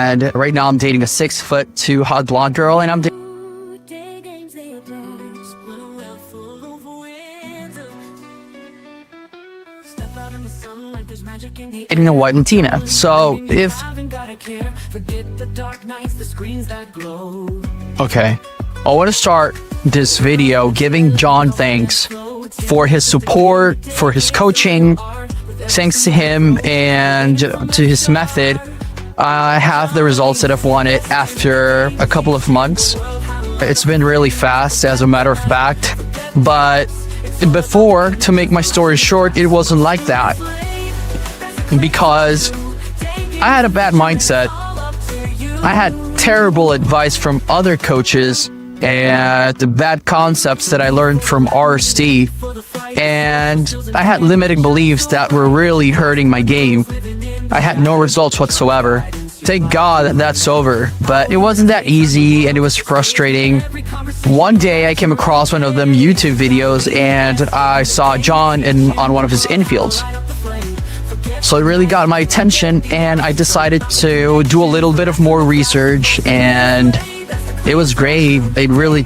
And right now I'm dating a 6'2" hot blonde girl, and I'm dating a white Latina. So if okay, I want to start this video giving John thanks for his support, for his coaching. Thanks to him and to his method, I have the results that I've wanted after a couple of months. It's been really fast, as a matter of fact, but before, to make my story short, it wasn't like that, because I had a bad mindset. I had terrible advice from other coaches and the bad concepts that I learned from RSD, and I had limiting beliefs that were really hurting my game. I had no results whatsoever. Thank God that's over, but it wasn't that easy and it was frustrating. One day I came across one of them YouTube videos and I saw John on one of his infields. So it really got my attention, and I decided to do a little bit of more research, and it was great. It really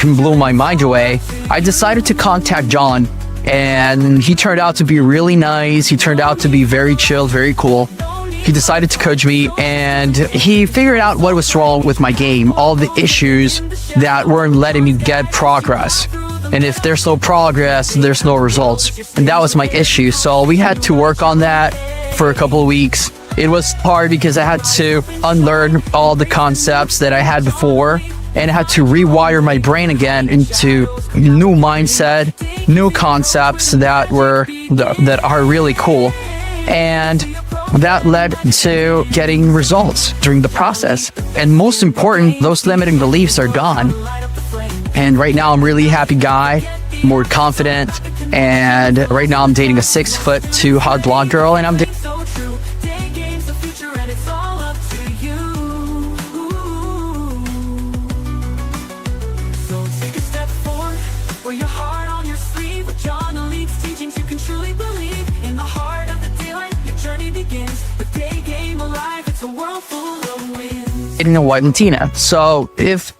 blew my mind away. I decided to contact John, and he turned out to be really nice. He turned out to be very chill, very cool. He decided to coach me, and he figured out what was wrong with my game, all the issues that weren't letting me get progress. And if there's no progress, there's no results. And that was my issue. So we had to work on that for a couple of weeks. It was hard because I had to unlearn all the concepts that I had before, and I had to rewire my brain again into new mindset, new concepts that are really cool. And that led to getting results during the process. And most important, those limiting beliefs are gone. And right now I'm a really happy guy, more confident, and right now I'm dating a 6'2" hot blonde girl, and I'm dating a white Latina. So if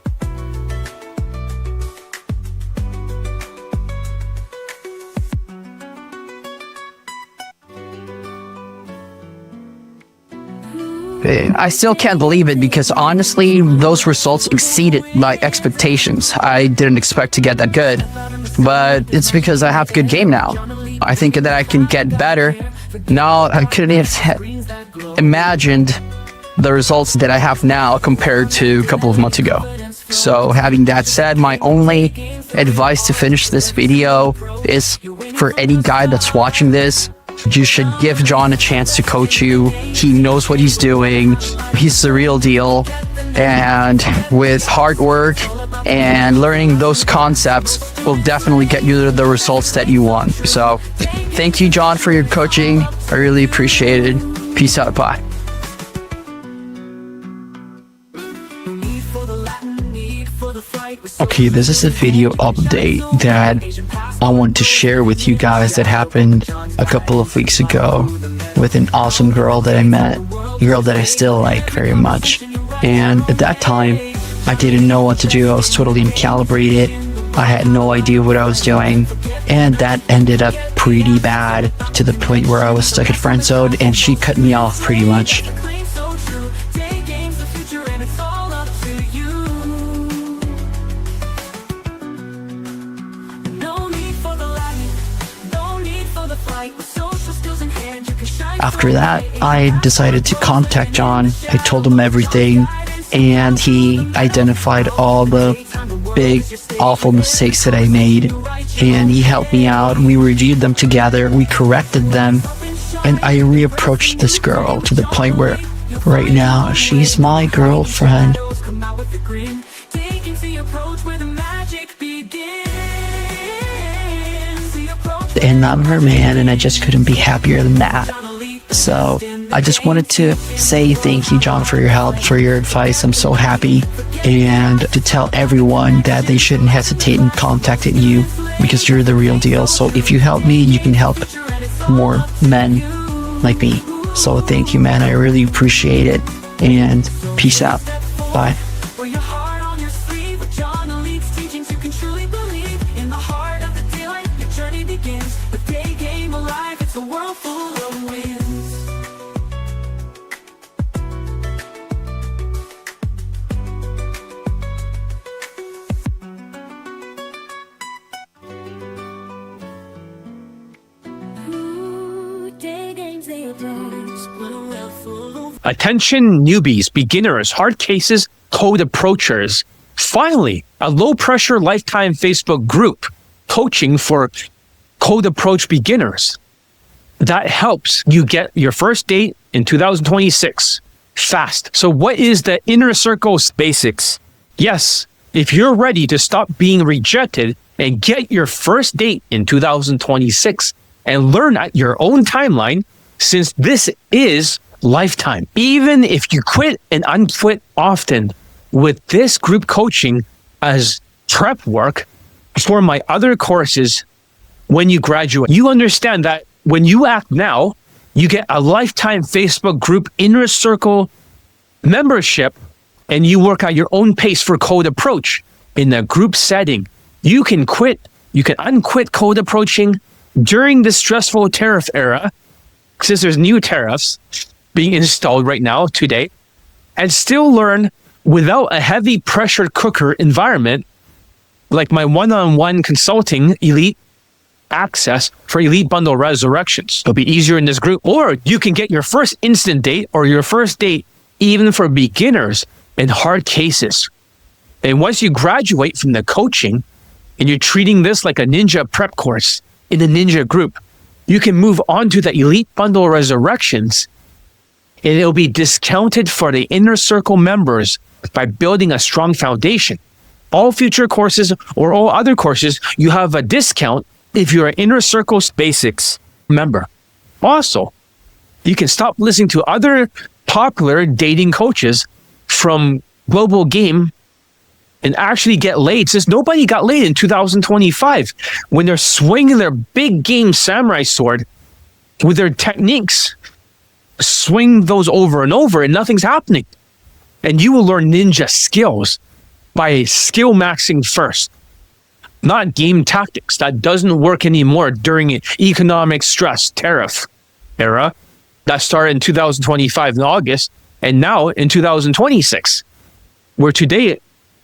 I still can't believe it, because honestly, those results exceeded my expectations. I didn't expect to get that good, but it's because I have a good game now. I think that I can get better. Now, I couldn't have imagined the results that I have now compared to a couple of months ago. So having that said, my only advice to finish this video is for any guy that's watching this: you should give John a chance to coach you. He knows what he's doing. He's the real deal. And with hard work and learning those concepts will definitely get you the results that you want. So thank you, John, for your coaching. I really appreciate it. Peace out. Bye. Okay, this is a video update that I want to share with you guys that happened a couple of weeks ago with an awesome girl that I met, a girl that I still like very much. And at that time, I didn't know what to do. I was totally uncalibrated. I had no idea what I was doing, and that ended up pretty bad, to the point where I was stuck at friend zone and she cut me off pretty much. After that, I decided to contact John. I told him everything, and he identified all the big, awful mistakes that I made, and he helped me out. We reviewed them together, we corrected them, and I reapproached this girl to the point where right now she's my girlfriend. And I'm her man, and I just couldn't be happier than that. So I just wanted to say thank you, John, for your help, for your advice. I'm so happy, and to tell everyone that they shouldn't hesitate in contacting you, because you're the real deal. So if you help me, you can help more men like me. So thank you, man. I really appreciate it. and peace out. Bye. Wear your heart on your sleeve with John Elite's teachings. You can truly believe in the heart of the daylight. Your journey begins with Daygame alive. It's a world full of wins. Daygames, they approach. What a world full of Attention newbies, beginners, hard cases, code approachers. Finally, a low-pressure lifetime Facebook group coaching for code approach beginners. That helps you get your first date in 2026 fast. So what is the inner circle basics? Yes, if you're ready to stop being rejected and get your first date in 2026 and learn at your own timeline, since this is lifetime. Even if you quit and unquit often, with this group coaching as prep work for my other courses, when you graduate, you understand that when you act now, you get a lifetime Facebook group inner circle membership, and you work at your own pace for code approach in a group setting. You can unquit code approaching during the stressful tariff era, since there's new tariffs being installed right now today, and still learn without a heavy pressure cooker environment, like my one-on-one consulting elite access for elite bundle resurrections. It'll be easier in this group. Or you can get your first instant date or your first date even for beginners in hard cases. And once you graduate from the coaching and you're treating this like a ninja prep course in a ninja group, you can move on to the elite bundle resurrections, and it'll be discounted for the inner circle members by building a strong foundation. All future courses or all other courses, you have a discount if you're an inner circle basics member. Also, you can stop listening to other popular dating coaches from Global Game and actually get laid, since nobody got laid in 2025 when they're swinging their big game samurai sword with their techniques. Swing those over and over and nothing's happening. And you will learn ninja skills by skill maxing first, not game tactics. That doesn't work anymore during economic stress tariff era that started in 2025 in August, and now in 2026, where today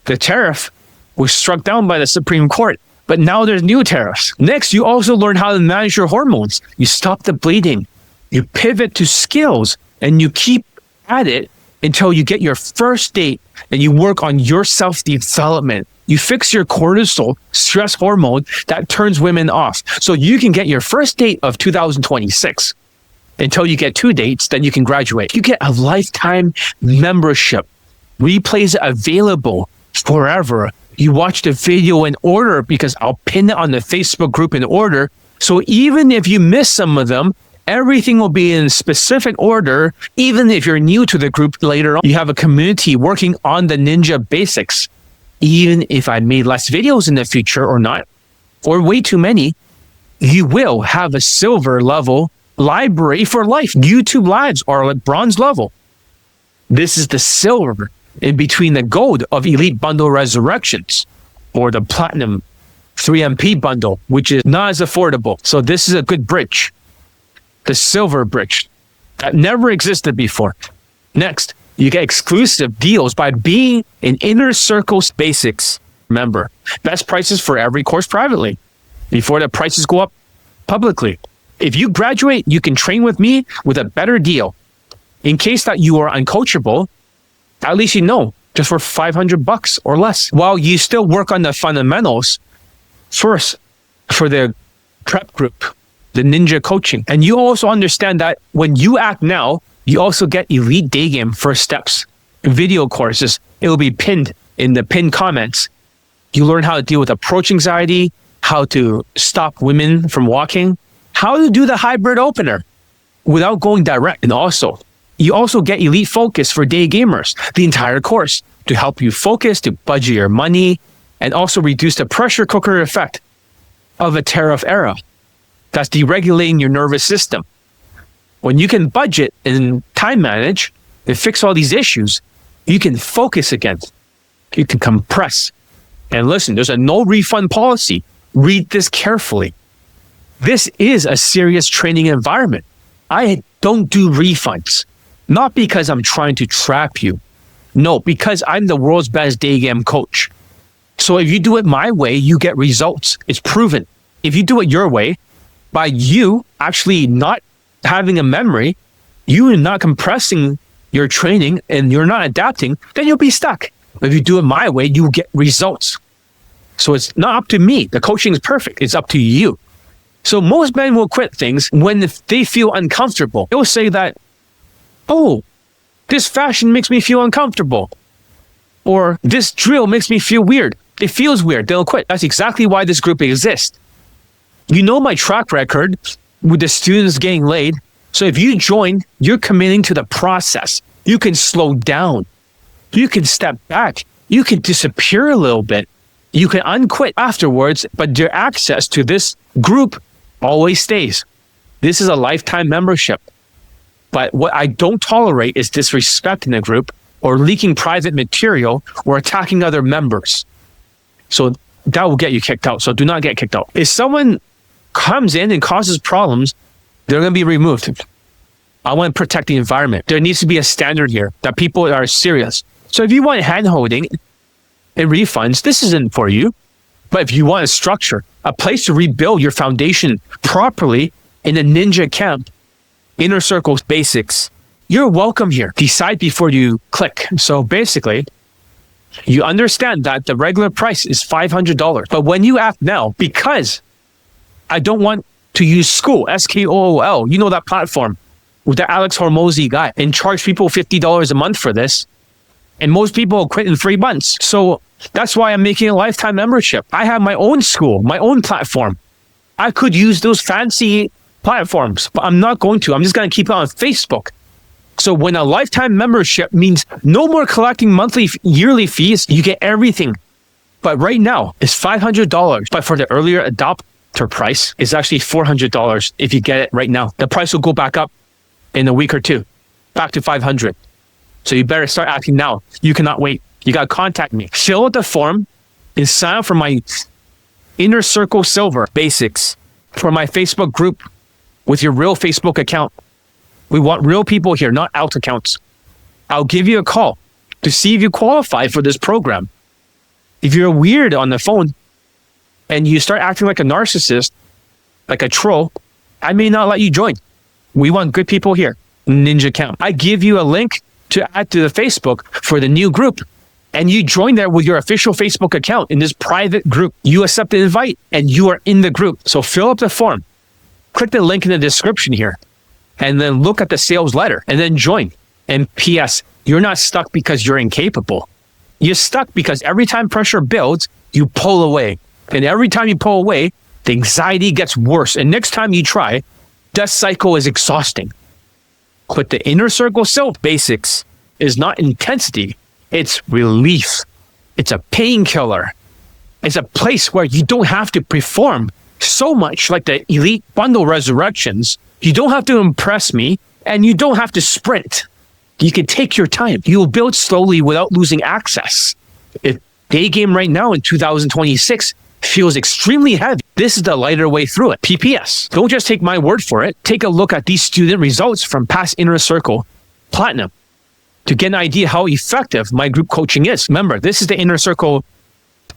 the tariff was struck down by the Supreme Court, but now there's new tariffs. Next, you also learn how to manage your hormones. You stop the bleeding. You pivot to skills, and you keep at it until you get your first date, and you work on your self-development. You fix your cortisol, stress hormone that turns women off. So you can get your first date of 2026 until you get 2 dates, then you can graduate. You get a lifetime membership. Replays available forever. You watch the video in order because I'll pin it on the Facebook group in order. So even if you miss some of them, everything will be in specific order. Even if you're new to the group later on, you have a community working on the ninja basics. Even if I made less videos in the future or not, or way too many, you will have a silver level library for life. YouTube lives are at bronze level. This is the silver in between the gold of Elite Bundle Resurrections or the Platinum 3MP bundle, which is not as affordable. So this is a good bridge. The silver bridge that never existed before. Next, you get exclusive deals by being an Inner Circle Basics member. Best prices for every course privately before the prices go up publicly. If you graduate, you can train with me with a better deal. In case that you are uncoachable, at least you know, just for $500 or less, while you still work on the fundamentals first for the prep group, the ninja coaching. And you also understand that when you act now, you also get elite Daygame first steps, video courses. It will be pinned in the pinned comments. You learn how to deal with approach anxiety, how to stop women from walking, how to do the hybrid opener without going direct. And also, you also get elite focus for day gamers, the entire course, to help you focus, to budget your money, and also reduce the pressure cooker effect of a tariff era that's deregulating your nervous system. When you can budget and time manage, and fix all these issues, you can focus again. You can compress. And listen, there's a no refund policy. Read this carefully. This is a serious training environment. I don't do refunds. Not because I'm trying to trap you. No, because I'm the world's best Daygame coach. So if you do it my way, you get results. It's proven. If you do it your way, by you actually not having a memory, you are not compressing your training and you're not adapting, then you'll be stuck. If you do it my way, you get results. So it's not up to me. The coaching is perfect. It's up to you. So most men will quit things when they feel uncomfortable. They'll say that, oh, this fashion makes me feel uncomfortable. Or this drill makes me feel weird. It feels weird. They'll quit. That's exactly why this group exists. You know my track record with the students getting laid. So if you join, you're committing to the process. You can slow down. You can step back. You can disappear a little bit. You can unquit afterwards, but your access to this group always stays. This is a lifetime membership. But what I don't tolerate is disrespect in the group or leaking private material or attacking other members. So that will get you kicked out. So do not get kicked out. If someone comes in and causes problems, they're going to be removed. I want to protect the environment. There needs to be a standard here that people are serious. So if you want hand-holding and refunds, this isn't for you. But if you want a structure, a place to rebuild your foundation properly in a ninja camp, Inner Circle's basics, you're welcome here. Decide before you click. So basically, you understand that the regular price is $500. But when you act now, because I don't want to use school, SKOOL, you know that platform with the Alex Hormozy guy, and charge people $50 a month for this. And most people will quit in 3 months. So that's why I'm making a lifetime membership. I have my own school, my own platform. I could use those fancy platforms, but I'm not going to. I'm just going to keep it on Facebook. So when a lifetime membership means no more collecting monthly, yearly fees, you get everything. But right now, it's $500. But for the earlier adopter price, it's actually $400 if you get it right now. The price will go back up in a week or two, back to $500. So you better start acting now. You cannot wait. You got to contact me. Fill out the form and sign up for my Inner Circle Silver Basics for my Facebook group with your real Facebook account. We want real people here, not alt accounts. I'll give you a call to see if you qualify for this program. If you're weird on the phone and you start acting like a narcissist, like a troll, I may not let you join. We want good people here. Ninja Camp. I give you a link to add to the Facebook for the new group. And you join there with your official Facebook account in this private group. You accept the invite and you are in the group. So fill up the form. Click the link in the description here. And then look at the sales letter and then join. And P.S. You're not stuck because you're incapable. You're stuck because every time pressure builds, you pull away. And every time you pull away, the anxiety gets worse. And next time you try, that cycle is exhausting. But the Inner Circle Self Basics is not intensity. It's relief. It's a painkiller. It's a place where you don't have to perform so much like the Elite Bundle Resurrections. You don't have to impress me and you don't have to sprint. You can take your time. You will build slowly without losing access. If Daygame right now in 2026 feels extremely heavy, this is the lighter way through it. PPS. Don't just take my word for it. Take a look at these student results from past Inner Circle Platinum to get an idea how effective my group coaching is. Remember, this is the Inner Circle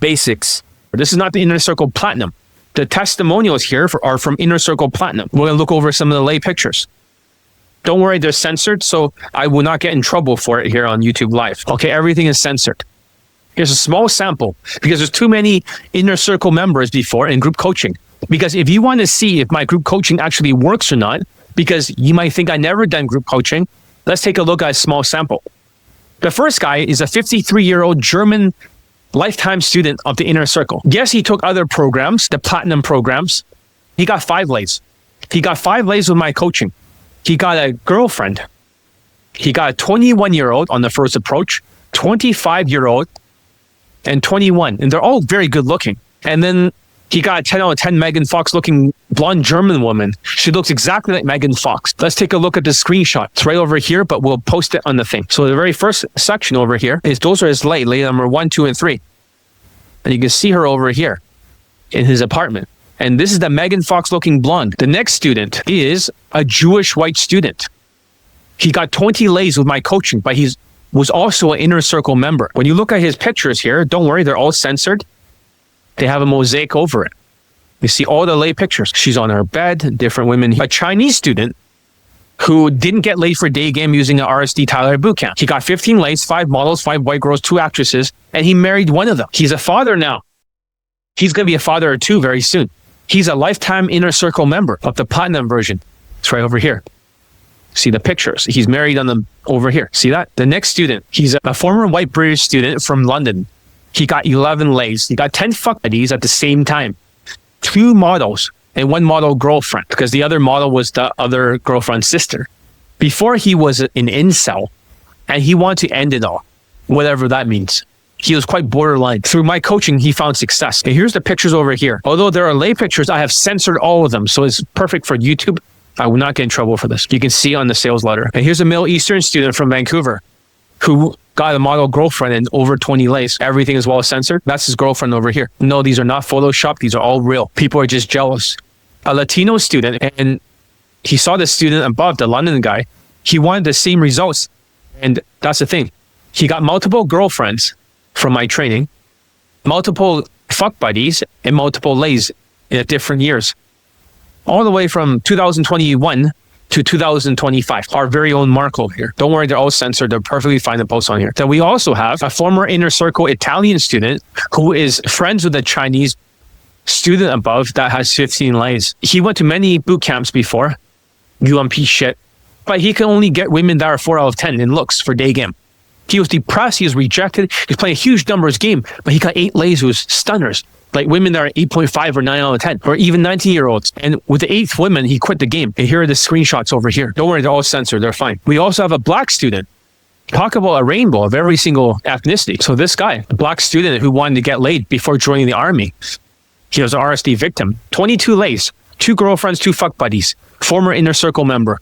Basics. This is not the Inner Circle Platinum. The testimonials here are from Inner Circle Platinum. We're going to look over some of the lay pictures. Don't worry, they're censored, so I will not get in trouble for it here on YouTube Live. Okay, everything is censored. Here's a small sample because there's too many Inner Circle members before in group coaching. Because if you want to see if my group coaching actually works or not, because you might think I never done group coaching, let's take a look at a small sample. The first guy is a 53-year-old German lifetime student of the Inner Circle. Yes, he took other programs, the platinum programs. He got 5 lays. He got 5 lays with my coaching. He got a girlfriend. He got a 21-year-old on the first approach, 25-year-old, and 21. And they're all very good looking. And then He got a 10 out of 10 Megan Fox looking blonde German woman. She looks exactly like Megan Fox. Let's take a look at the screenshot. It's right over here, but we'll post it on the thing. So the very first section over here is those are his lay number 1, 2, and 3. And you can see her over here in his apartment. And this is the Megan Fox looking blonde. The next student is a Jewish white student. He got 20 lays with my coaching, but he was also an inner circle member. When you look at his pictures here, don't worry, they're all censored. They have a mosaic over it. You see all the lay pictures. She's on her bed, different women. A Chinese student who didn't get laid for Daygame using an RSD Tyler bootcamp. He got 15 lays, 5 models, 5 white girls, 2 actresses, and he married one of them. He's a father now. He's going to be a father or 2 very soon. He's a lifetime inner circle member of the platinum version. It's right over here. See the pictures. He's married on them over here. See that? The next student, he's a former white British student from London. He got 11 lays. He got 10 fuck buddies at the same time. 2 models and 1 model girlfriend, because the other model was the other girlfriend's sister. Before he was an incel, and he wanted to end it all, whatever that means. He was quite borderline. Through my coaching, he found success. And here's the pictures over here. Although there are lay pictures, I have censored all of them, so it's perfect for YouTube. I will not get in trouble for this. You can see on the sales letter. And here's a Middle Eastern student from Vancouver who got a model girlfriend and over 20 lays. Everything is well censored. That's his girlfriend over here. No, these are not Photoshopped. These are all real. People are just jealous. A Latino student, and he saw the student above, the London guy. He wanted the same results. And that's the thing. He got multiple girlfriends from my training, multiple fuck buddies, and multiple lays in different years. All the way from 2021 to 2025. Our very own Marco here. Don't worry, they're all censored. They're perfectly fine to post on here. Then we also have a former inner circle Italian student who is friends with a Chinese student above that has 15 lays. He went to many boot camps before, UMP shit, but he can only get women that are 4 out of 10 in looks for Daygame. He was depressed. He was rejected. He's playing a huge numbers game, but he got 8 lays who was stunners. Like women that are 8.5 or 9 out of 10, or even 19-year-olds. And with the 8th woman, he quit the game. And here are the screenshots over here. Don't worry, they're all censored. They're fine. We also have a black student. Talk about a rainbow of every single ethnicity. So this guy, a black student who wanted to get laid before joining the army. He was an RSD victim. 22 lays, 2 girlfriends, 2 fuck buddies, former inner circle member.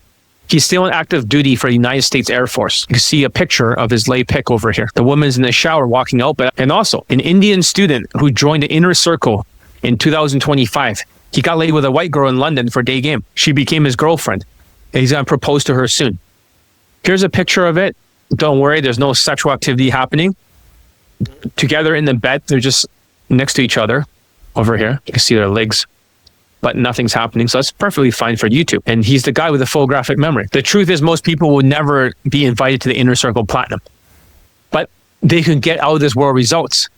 He's still in active duty for the United States Air Force. You can see a picture of his lay pic over here. The woman's in the shower walking out. And also, an Indian student who joined the inner circle in 2025. He got laid with a white girl in London for Daygame. She became his girlfriend. And he's going to propose to her soon. Here's a picture of it. Don't worry, there's no sexual activity happening. Together in the bed, they're just next to each other over here. You can see their legs. But nothing's happening. So that's perfectly fine for YouTube. And he's the guy with the full graphic memory. The truth is most people will never be invited to the inner circle platinum, but they can get out of this world results.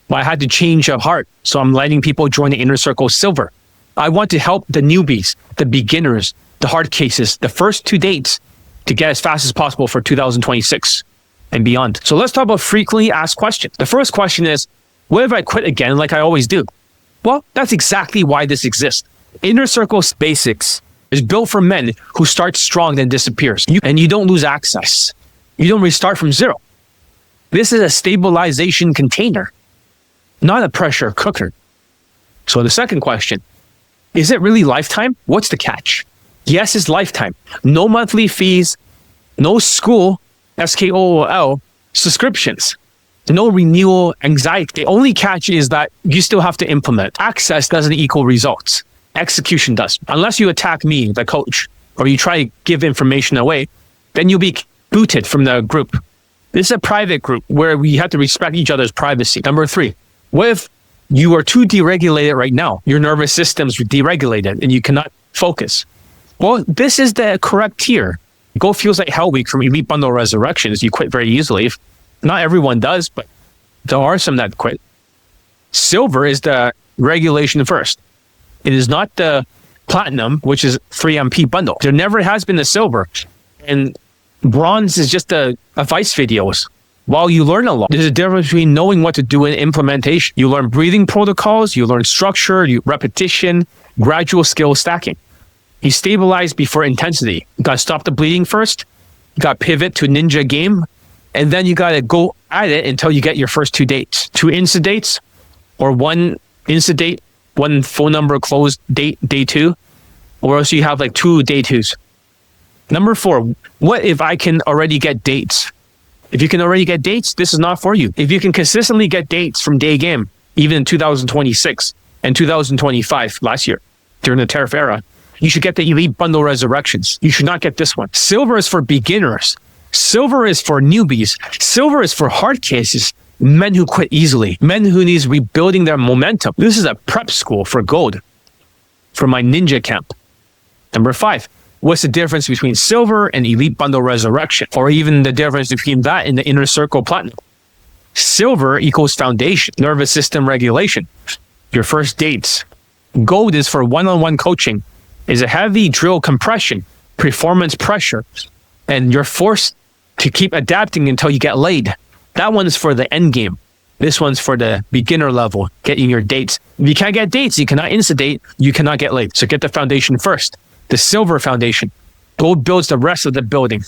But I had to change of heart. So I'm letting people join the inner circle silver. I want to help the newbies, the beginners, the hard cases, the first 2 dates to get as fast as possible for 2026 and beyond. So let's talk about frequently asked questions. The first question is, what if I quit again like I always do? Well, that's exactly why this exists. Inner Circle Basics is built for men who start strong then disappears. And you don't lose access. You don't restart from zero. This is a stabilization container, not a pressure cooker. So the second question, is it really lifetime? What's the catch? Yes, it's lifetime. No monthly fees, no school, SKOOL, subscriptions. No renewal anxiety. The only catch is that you still have to implement. Access doesn't equal results. Execution does. Unless you attack me, the coach, or you try to give information away, then you'll be booted from the group. This is a private group where we have to respect each other's privacy. Number 3, what if you are too deregulated right now? Your nervous system's deregulated and you cannot focus. Well, this is the correct tier. Go feels like hell week from Elite Bundle Resurrections. You quit very easily. Not everyone does, but there are some that quit. Silver is the regulation first. It is not the platinum, which is 3MP bundle. There never has been a silver. And bronze is just a advice videos. While you learn a lot, there's a difference between knowing what to do and implementation. You learn breathing protocols, you learn structure, repetition, gradual skill stacking. You stabilize before intensity. You gotta stop the bleeding first. You gotta pivot to ninja game. And then you got to go at it until you get your first 2 dates. 2 insta dates or 1 insta date one phone number closed day 2, or else you have like 2 day 2s. Number 4, what if I can already get dates? If you can already get dates, this is not for you. If you can consistently get dates from Daygame, even in 2026 and 2025, last year, during the tariff era, you should get the Elite Bundle Resurrections. You should not get this one. Silver is for beginners. Silver is for newbies. Silver is for hard cases. Men who quit easily. Men who needs rebuilding their momentum. This is a prep school for gold. For my ninja camp. Number 5. What's the difference between silver and Elite Bundle Resurrection? Or even the difference between that and the Inner Circle Platinum? Silver equals foundation, nervous system regulation, your first dates. Gold is for one-on-one coaching, is a heavy drill compression, performance pressure, and you're forced to keep adapting until you get laid. That one's for the end game. This one's for the beginner level, getting your dates. If you can't get dates, you cannot insta-date, you cannot get laid. So get the foundation first. The silver foundation. Gold builds the rest of the building.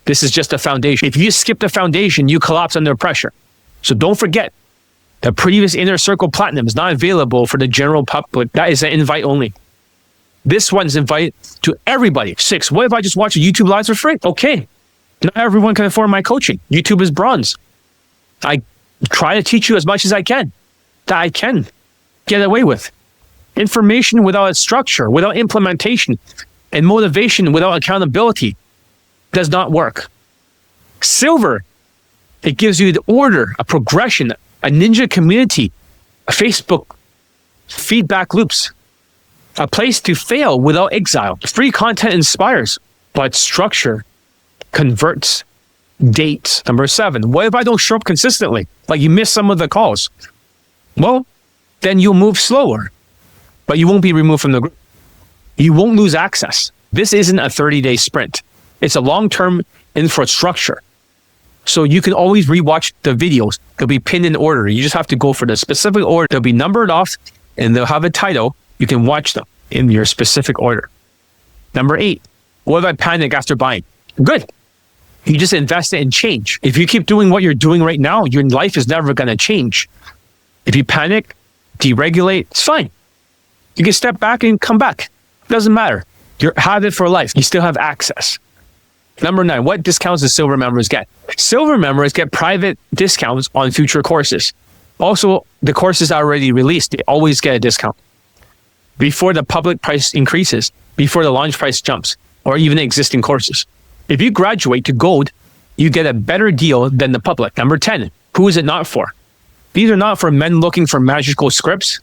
This is just a foundation. If you skip the foundation, you collapse under pressure. So don't forget, the previous Inner Circle Platinum is not available for the general public. That is an invite only. This one's invite to everybody. 6, what if I just watch a YouTube Live for free? Okay. Not everyone can afford my coaching. YouTube is bronze. I try to teach you as much as I can. That I can get away with. Information without a structure, without implementation, and motivation without accountability does not work. Silver, it gives you the order, a progression, a ninja community, a Facebook feedback loops, a place to fail without exile. Free content inspires, but structure converts. Dates. Number 7, what if I don't show up consistently? Like you miss some of the calls. Well, then you'll move slower, but you won't be removed from the group. You won't lose access. This isn't a 30-day sprint. It's a long-term infrastructure. So you can always rewatch the videos. They'll be pinned in order. You just have to go for the specific order. They'll be numbered off and they'll have a title. You can watch them in your specific order. Number 8, what if I panic after buying? Good. You just invest it in change. If you keep doing what you're doing right now, your life is never going to change. If you panic, deregulate, it's fine. You can step back and come back. It doesn't matter. You have it for life. You still have access. Number 9, what discounts do silver members get? Silver members get private discounts on future courses. Also, the courses are already released. They always get a discount. Before the public price increases, before the launch price jumps, or even existing courses. If you graduate to gold, you get a better deal than the public. Number 10, who is it not for? These are not for men looking for magical scripts,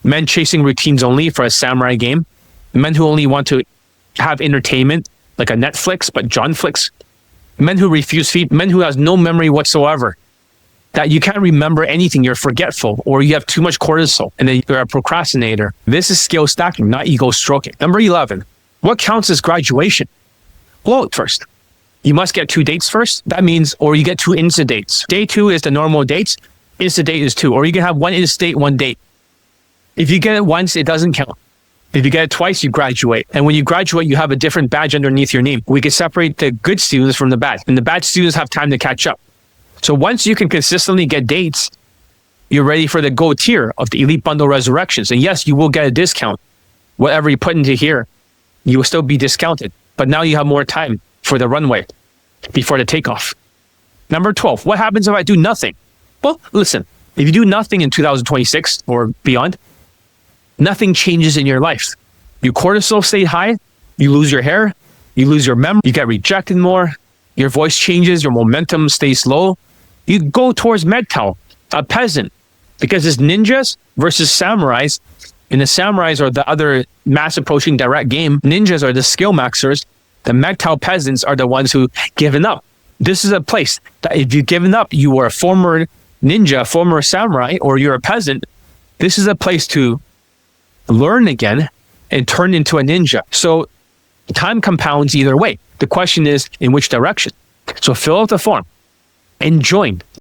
men chasing routines only for a samurai game, men who only want to have entertainment, like a Netflix, but John Flicks, men who refuse feed, men who has no memory whatsoever, that you can't remember anything, you're forgetful, or you have too much cortisol, and then you're a procrastinator. This is skill stacking, not ego stroking. Number 11, what counts as graduation? Blow it first. You must get 2 dates first. That means, or you get 2 insta dates. Day 2 is the normal dates. Insta date is 2, or you can have 1 insta date, 1 date. If you get it once, it doesn't count. If you get it twice, you graduate. And when you graduate, you have a different badge underneath your name. We can separate the good students from the bad, and the bad students have time to catch up. So once you can consistently get dates, you're ready for the gold tier of the Elite Bundle Resurrections. And yes, you will get a discount. Whatever you put into here, you will still be discounted. But now you have more time for the runway before the takeoff. Number 12, what happens if I do nothing? Well, listen, if you do nothing in 2026 or beyond, nothing changes in your life. Your cortisol stay high, you lose your hair, you lose your memory, you get rejected more, your voice changes, your momentum stays low. You go towards MGTOW, a peasant, because it's ninjas versus samurais. And the samurais are the other mass approaching direct game. Ninjas are the skill maxers. The MGTOW peasants are the ones who given up. This is a place that if you've given up, you were a former ninja, former samurai, or you're a peasant. This is a place to learn again and turn into a ninja. So time compounds either way. The question is in which direction. So fill out the form and join.